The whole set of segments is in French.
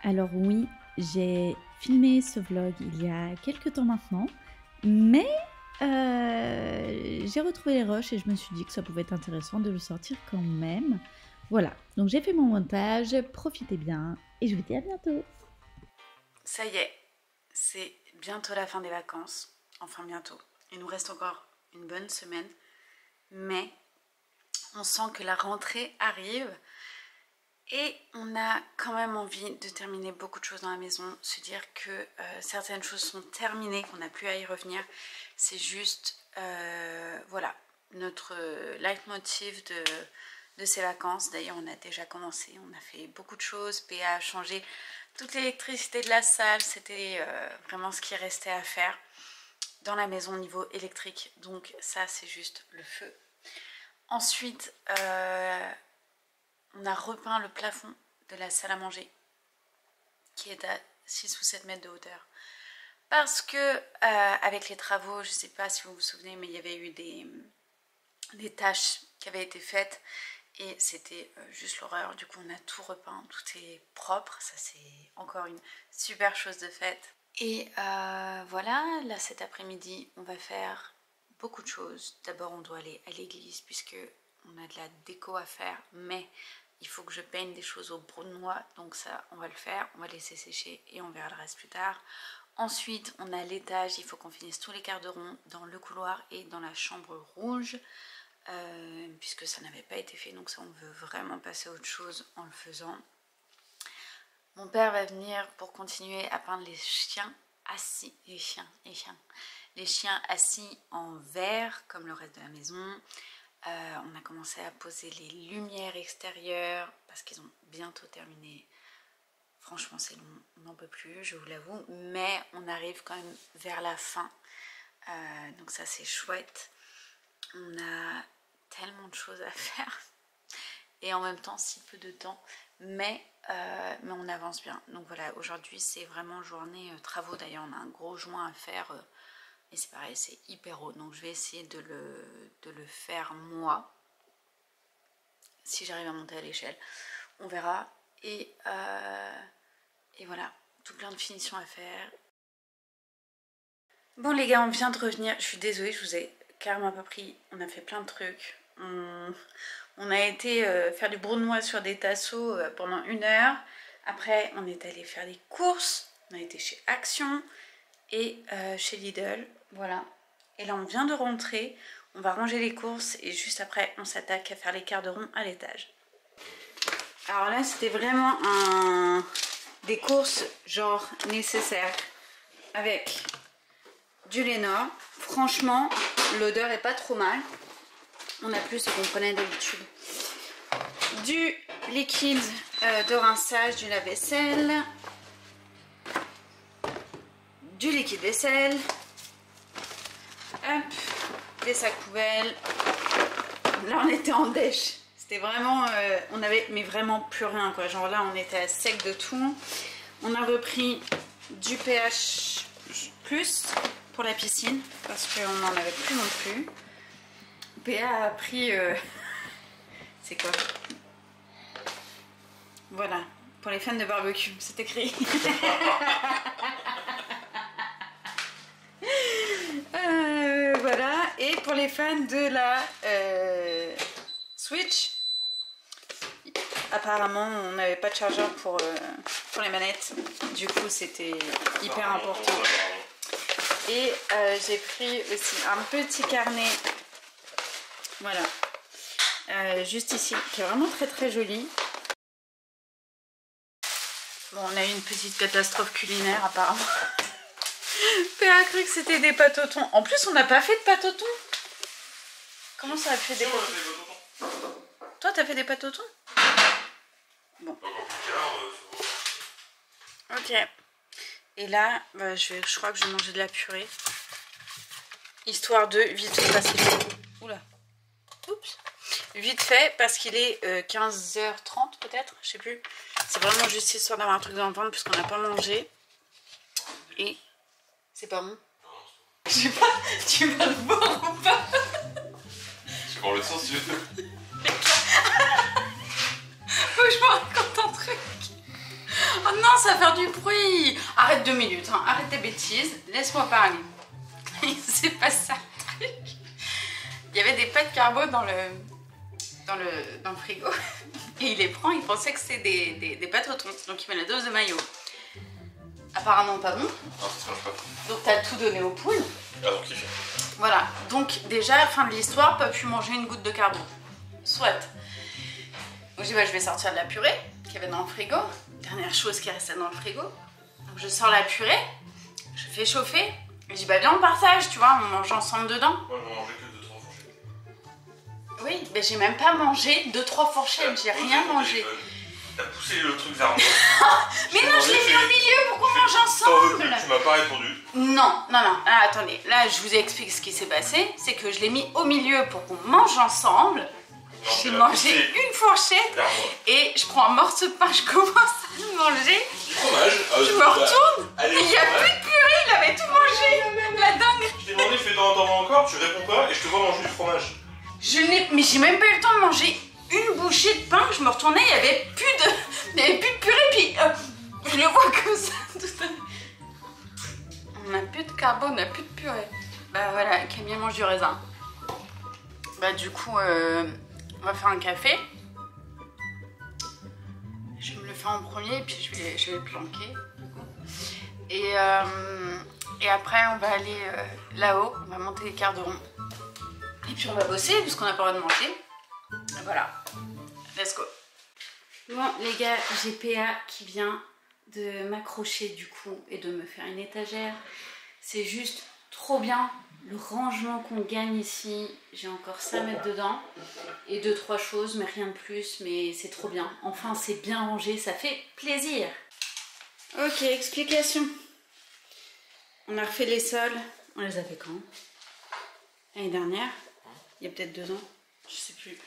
Alors oui, j'ai filmé ce vlog il y a quelques temps maintenant, mais j'ai retrouvé les rushs et je me suis dit que ça pouvait être intéressant de le sortir quand même. Voilà, donc j'ai fait mon montage, profitez bien et je vous dis à bientôt. Ça y est, c'est bientôt la fin des vacances, enfin bientôt. Il nous reste encore une bonne semaine, mais on sent que la rentrée arrive et on a quand même envie de terminer beaucoup de choses dans la maison, se dire que certaines choses sont terminées, qu'on n'a plus à y revenir. C'est juste, voilà, notre leitmotiv de ces vacances. D'ailleurs, on a déjà commencé, on a fait beaucoup de choses. PA a changé toute l'électricité de la salle, c'était vraiment ce qui restait à faire dans la maison au niveau électrique. Donc ça, c'est juste le feu. Ensuite, on a repeint le plafond de la salle à manger qui est à 6 ou 7 mètres de hauteur. Parce que avec les travaux, je ne sais pas si vous vous souvenez, mais il y avait eu des tâches qui avaient été faites et c'était juste l'horreur. Du coup, on a tout repeint, tout est propre. Ça, c'est encore une super chose de faite. Et voilà, là cet après-midi, on va faire beaucoup de choses. D'abord, on doit aller à l'église puisque on a de la déco à faire, mais il faut que je peigne des choses au brunois, donc ça, on va le faire. On va laisser sécher et on verra le reste plus tard. Ensuite, on a l'étage, il faut qu'on finisse tous les quarts de rond dans le couloir et dans la chambre rouge, puisque ça n'avait pas été fait, donc ça, on veut vraiment passer à autre chose en le faisant. Mon père va venir pour continuer à peindre les chiens assis, les chiens assis en vert, comme le reste de la maison. On a commencé à poser les lumières extérieures, parce qu'ils ont bientôt terminé. Franchement, c'est long, on n'en peut plus, je vous l'avoue, mais on arrive quand même vers la fin, donc ça c'est chouette. On a tellement de choses à faire, et en même temps si peu de temps, mais on avance bien. Donc voilà, aujourd'hui c'est vraiment journée travaux. D'ailleurs, on a un gros joint à faire, et c'est pareil, c'est hyper haut, donc je vais essayer de le faire moi, si j'arrive à monter à l'échelle, on verra. Et voilà, tout plein de finitions à faire. Bon les gars, on vient de revenir. Je suis désolée, je vous ai carrément pas pris. On a fait plein de trucs. On a été faire du brunois sur des tasseaux pendant 1 heure. Après, on est allé faire des courses. On a été chez Action et chez Lidl. Voilà. Et là, on vient de rentrer. On va ranger les courses et juste après, on s'attaque à faire les quarts de rond à l'étage. Alors là, c'était vraiment des courses genre nécessaires avec du Lénore. Franchement, l'odeur est pas trop mal. On a plus ce qu'on prenait d'habitude. Du liquide de rinçage du lave-vaisselle. Du liquide vaisselle. Hop, des sacs poubelles. Là, on était en dèche. C'était vraiment, on avait mais vraiment plus rien quoi, genre là on était à sec de tout. On a repris du pH plus pour la piscine parce qu'on n'en avait plus non plus. PA a pris, c'est quoi? Voilà, pour les fans de barbecue, c'est écrit. Voilà, et pour les fans de la Switch. Apparemment, on n'avait pas de chargeur pour les manettes. Du coup, c'était hyper important. Et j'ai pris aussi un petit carnet. Voilà. Juste ici, qui est vraiment très très joli. Bon, on a eu une petite catastrophe culinaire apparemment. PA a cru que c'était des pâtes au thon. En plus, on n'a pas fait de pâtes au thon. Comment ça a fait des pâtes au thon? Toi, t'as fait des pâtes au thon? Bon. Ok. Et là, bah, je crois que je vais manger de la purée. Histoire de vite fait parce qu'il est... Oula. Oups. Vite fait parce qu'il est 15h30 peut-être, je sais plus. C'est vraiment juste histoire d'avoir un truc dans le ventre puisqu'on n'a pas mangé. Et c'est pas bon. Je sais pas, tu vas le boire ou pas? Je prends le sens si tu veux. Faut que je me raconte un truc. Oh non, ça va faire du bruit. Arrête 2 minutes, hein. Arrête tes bêtises. Laisse-moi parler. C'est pas ça le truc. Il y avait des pâtes carbo dans le frigo. Et il les prend, il pensait que c'était des pâtes au thon. Donc il met la dose de mayo. Apparemment pas bon. Non, ça se mange pas. Donc t'as tout donné aux poules. Ah, donc kiffé. Voilà. Donc déjà, fin de l'histoire, pas pu manger une goutte de carbo. Soit. Donc je dis, je vais sortir de la purée qu'il y avait dans le frigo. Dernière chose qui restait dans le frigo. Donc je sors la purée, je fais chauffer. Et je dis, viens on partage, tu vois, on mange ensemble dedans. Moi, je mangeais que 2-3 fourchettes. Oui, mais j'ai même pas mangé 2-3 fourchettes, j'ai rien mangé. T'as poussé le truc vers moi. Mais non, je l'ai mis au milieu pour qu'on mange ensemble. Tu m'as pas répondu. Non. Ah, attendez, là je vous explique ce qui s'est passé. C'est que je l'ai mis au milieu pour qu'on mange ensemble. J'ai mangé une fourchette et je prends un morceau de pain, je commence à le manger. Du fromage. Je me retourne, il n'y a plus de purée, il avait tout mangé. La dingue. Je t'ai demandé, fais t'en encore, tu réponds pas et je te vois manger du fromage. Mais j'ai même pas eu le temps de manger une bouchée de pain. Je me retournais, il n'y avait plus de purée. Puis je le vois comme ça. On n'a plus de carbo, on n'a plus de purée. Bah voilà, Camille mange du raisin. Bah du coup, on va faire un café. Je vais me le faire en premier, puis je vais le planquer. Et après, on va aller là-haut, on va monter les quarts de rond. Et puis on va bosser, puisqu'on n'a pas le droit de manger. Et voilà, let's go. Bon les gars, j'ai PA qui vient de m'accrocher du coup et de me faire une étagère. C'est juste trop bien. Le rangement qu'on gagne ici, j'ai encore ça à mettre dedans. Et 2-3 choses, mais rien de plus, mais c'est trop bien. Enfin, c'est bien rangé, ça fait plaisir. Ok, explication. On a refait les sols. On les a fait quand? L'année dernière? Il y a peut-être 2 ans, je sais plus.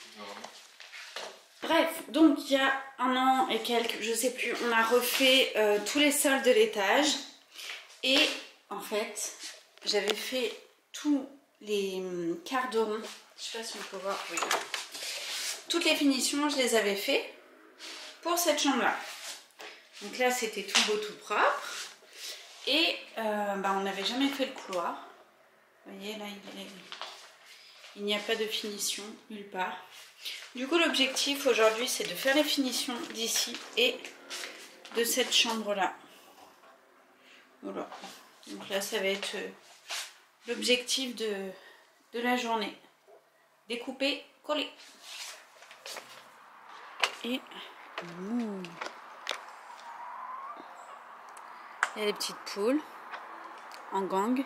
Bref, donc il y a 1 an et quelques, je sais plus, on a refait tous les sols de l'étage. Et en fait, j'avais fait tous les quarts de rond. Je sais pas si on peut voir. Oui. Toutes les finitions, je les avais fait pour cette chambre-là. Donc là, c'était tout beau, tout propre. Et on n'avait jamais fait le couloir. Vous voyez, là, il n'y a pas de finition nulle part. Du coup, l'objectif aujourd'hui, c'est de faire les finitions d'ici et de cette chambre-là. Voilà. Donc là, ça va être l'objectif de la journée. Découper, coller. Et il y a les petites poules en gang.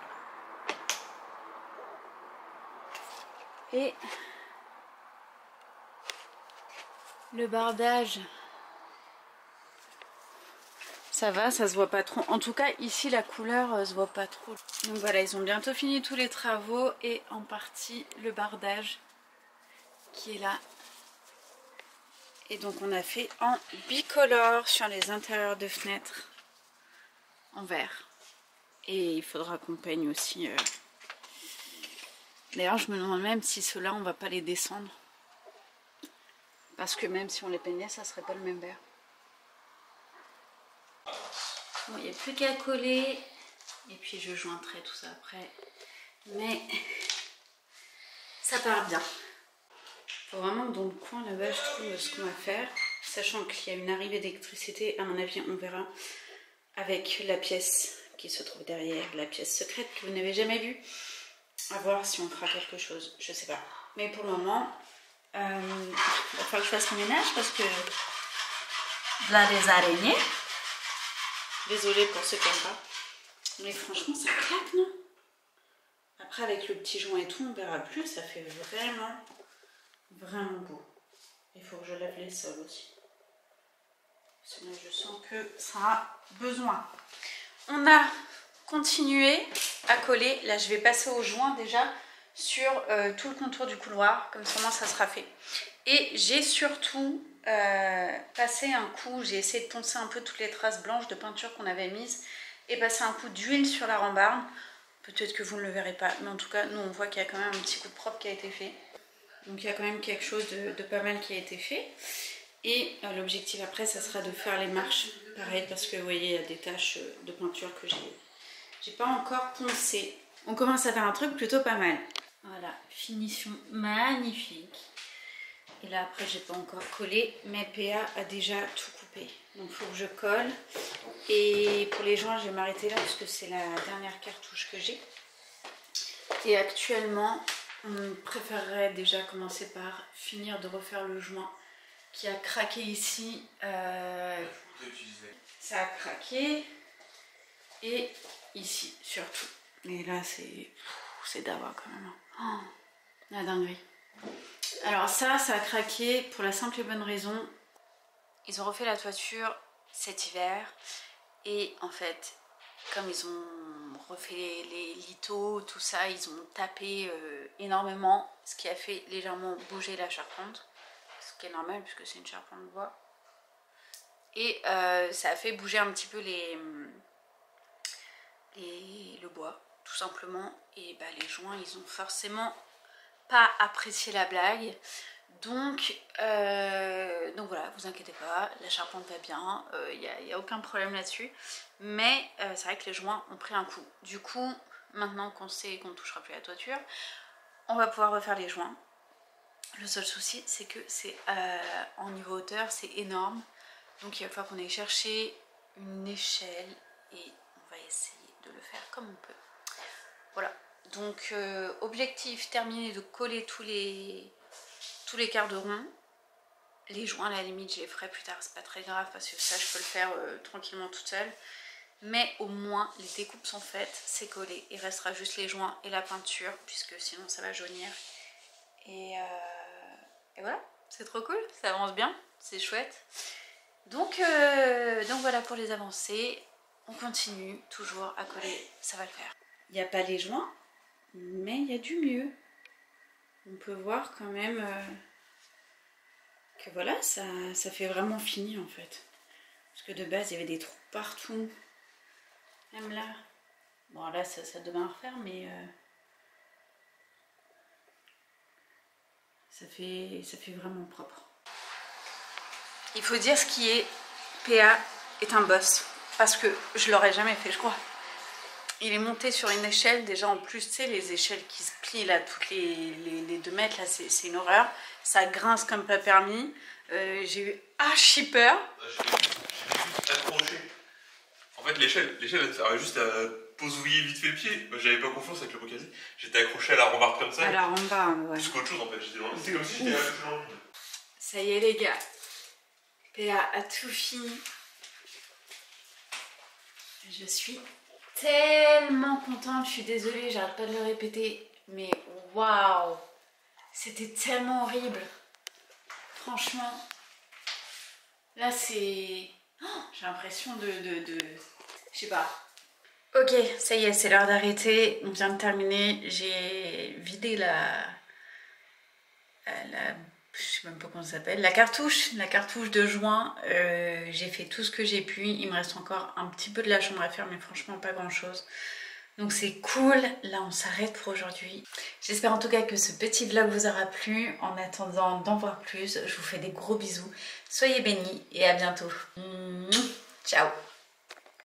Et le bardage, ça va, ça se voit pas trop. En tout cas, ici, la couleur se voit pas trop. Donc voilà, ils ont bientôt fini tous les travaux et en partie le bardage qui est là. Et donc on a fait en bicolore sur les intérieurs de fenêtres en vert. Et il faudra qu'on peigne aussi. D'ailleurs, je me demande même si ceux-là, on va pas les descendre. Parce que même si on les peignait, ça serait pas le même vert. Bon, il n'y a plus qu'à coller. Et puis je jointerai tout ça après. Mais ça part bien. Faut vraiment que dans le coin là-bas, je trouve ce qu'on va faire. Sachant qu'il y a une arrivée d'électricité, à mon avis, on verra. Avec la pièce qui se trouve derrière, la pièce secrète que vous n'avez jamais vue. À voir si on fera quelque chose, je sais pas. Mais pour le moment, il va falloir que je fasse le ménage parce que là des araignées. Désolée pour ceux qui n'aiment pas. Mais franchement, ça claque, non? Après, avec le petit joint et tout, on verra plus. Ça fait vraiment beau. Il faut que je lave les sols aussi. Parce que là, je sens que ça a besoin. On a continué à coller. Là, je vais passer au joint déjà sur tout le contour du couloir. Comme ça, ça sera fait. Et j'ai surtout passé un coup, j'ai essayé de poncer un peu toutes les traces blanches de peinture qu'on avait mises et passer un coup d'huile sur la rambarde. Peut-être que vous ne le verrez pas, mais en tout cas, nous, on voit qu'il y a quand même un petit coup de propre qui a été fait. Donc, il y a quand même quelque chose de pas mal qui a été fait. Et l'objectif après, ça sera de faire les marches, pareil, parce que vous voyez, il y a des taches de peinture que j'ai pas encore poncé. On commence à faire un truc plutôt pas mal. Voilà, finition magnifique. Et là après, j'ai pas encore collé, mais PA a déjà tout coupé. Donc il faut que je colle. Et pour les joints, je vais m'arrêter là parce que c'est la dernière cartouche que j'ai. Et actuellement, on préférerait déjà commencer par finir de refaire le joint qui a craqué ici. Ça a craqué. Et ici surtout. Mais là, c'est d'avoir quand même. Oh, la dinguerie. Alors ça a craqué pour la simple et bonne raison. Ils ont refait la toiture cet hiver. Et en fait, comme ils ont refait les lithos, tout ça, ils ont tapé énormément. Ce qui a fait légèrement bouger la charpente. Ce qui est normal puisque c'est une charpente de bois. Et ça a fait bouger un petit peu le bois, tout simplement. Et bah, les joints, ils ont forcément pas apprécié la blague. Donc voilà, vous inquiétez pas, la charpente va bien, y a aucun problème là-dessus. Mais c'est vrai que les joints ont pris un coup. Du coup, maintenant qu'on sait qu'on ne touchera plus à la toiture, on va pouvoir refaire les joints. Le seul souci, c'est que c'est en niveau hauteur, c'est énorme. Donc il va falloir qu'on aille chercher une échelle et on va essayer de le faire comme on peut. Voilà, donc objectif terminé de coller tous les quarts de rond. Les joints, à la limite, je les ferai plus tard, c'est pas très grave parce que ça, je peux le faire tranquillement toute seule. Mais au moins, les découpes sont faites, c'est collé. Il restera juste les joints et la peinture puisque sinon ça va jaunir. Et voilà, c'est trop cool, ça avance bien, c'est chouette. Donc voilà pour les avancées. On continue toujours à coller, ça va le faire. Il n'y a pas les joints, mais il y a du mieux. On peut voir quand même que voilà, ça fait vraiment fini en fait. Parce que de base, il y avait des trous partout. Même là. Bon là, ça demande à refaire, mais ça fait vraiment propre. Il faut dire ce qui est, PA est un boss. Parce que je l'aurais jamais fait, je crois. Il est monté sur une échelle, déjà en plus, tu sais, les échelles qui se plient là, toutes les 2 mètres, là, c'est une horreur. Ça grince comme pas permis. J'ai eu archi peur. J'ai accroché. En fait, l'échelle, elle servait juste à posouiller vite fait le pied. J'avais pas confiance avec le bocasier. J'étais accroché à la rambarde comme ça. À la rambarde, ouais. Plus qu'autre chose, en fait. C'est comme si j'étais accroché dans le vide. Ça y est, les gars. PA a tout fini. Je suis tellement contente, je suis désolée, j'arrête pas de le répéter, mais waouh, c'était tellement horrible. Franchement, là c'est... Oh, j'ai l'impression de... Je sais pas. Ok, ça y est, c'est l'heure d'arrêter. On vient de terminer. J'ai vidé je sais même pas comment ça s'appelle, la cartouche de joint. J'ai fait tout ce que j'ai pu. Il me reste encore un petit peu de la chambre à faire, mais franchement pas grand chose. Donc c'est cool. Là on s'arrête pour aujourd'hui. J'espère en tout cas que ce petit vlog vous aura plu. En attendant d'en voir plus, je vous fais des gros bisous. Soyez bénis et à bientôt. Ciao.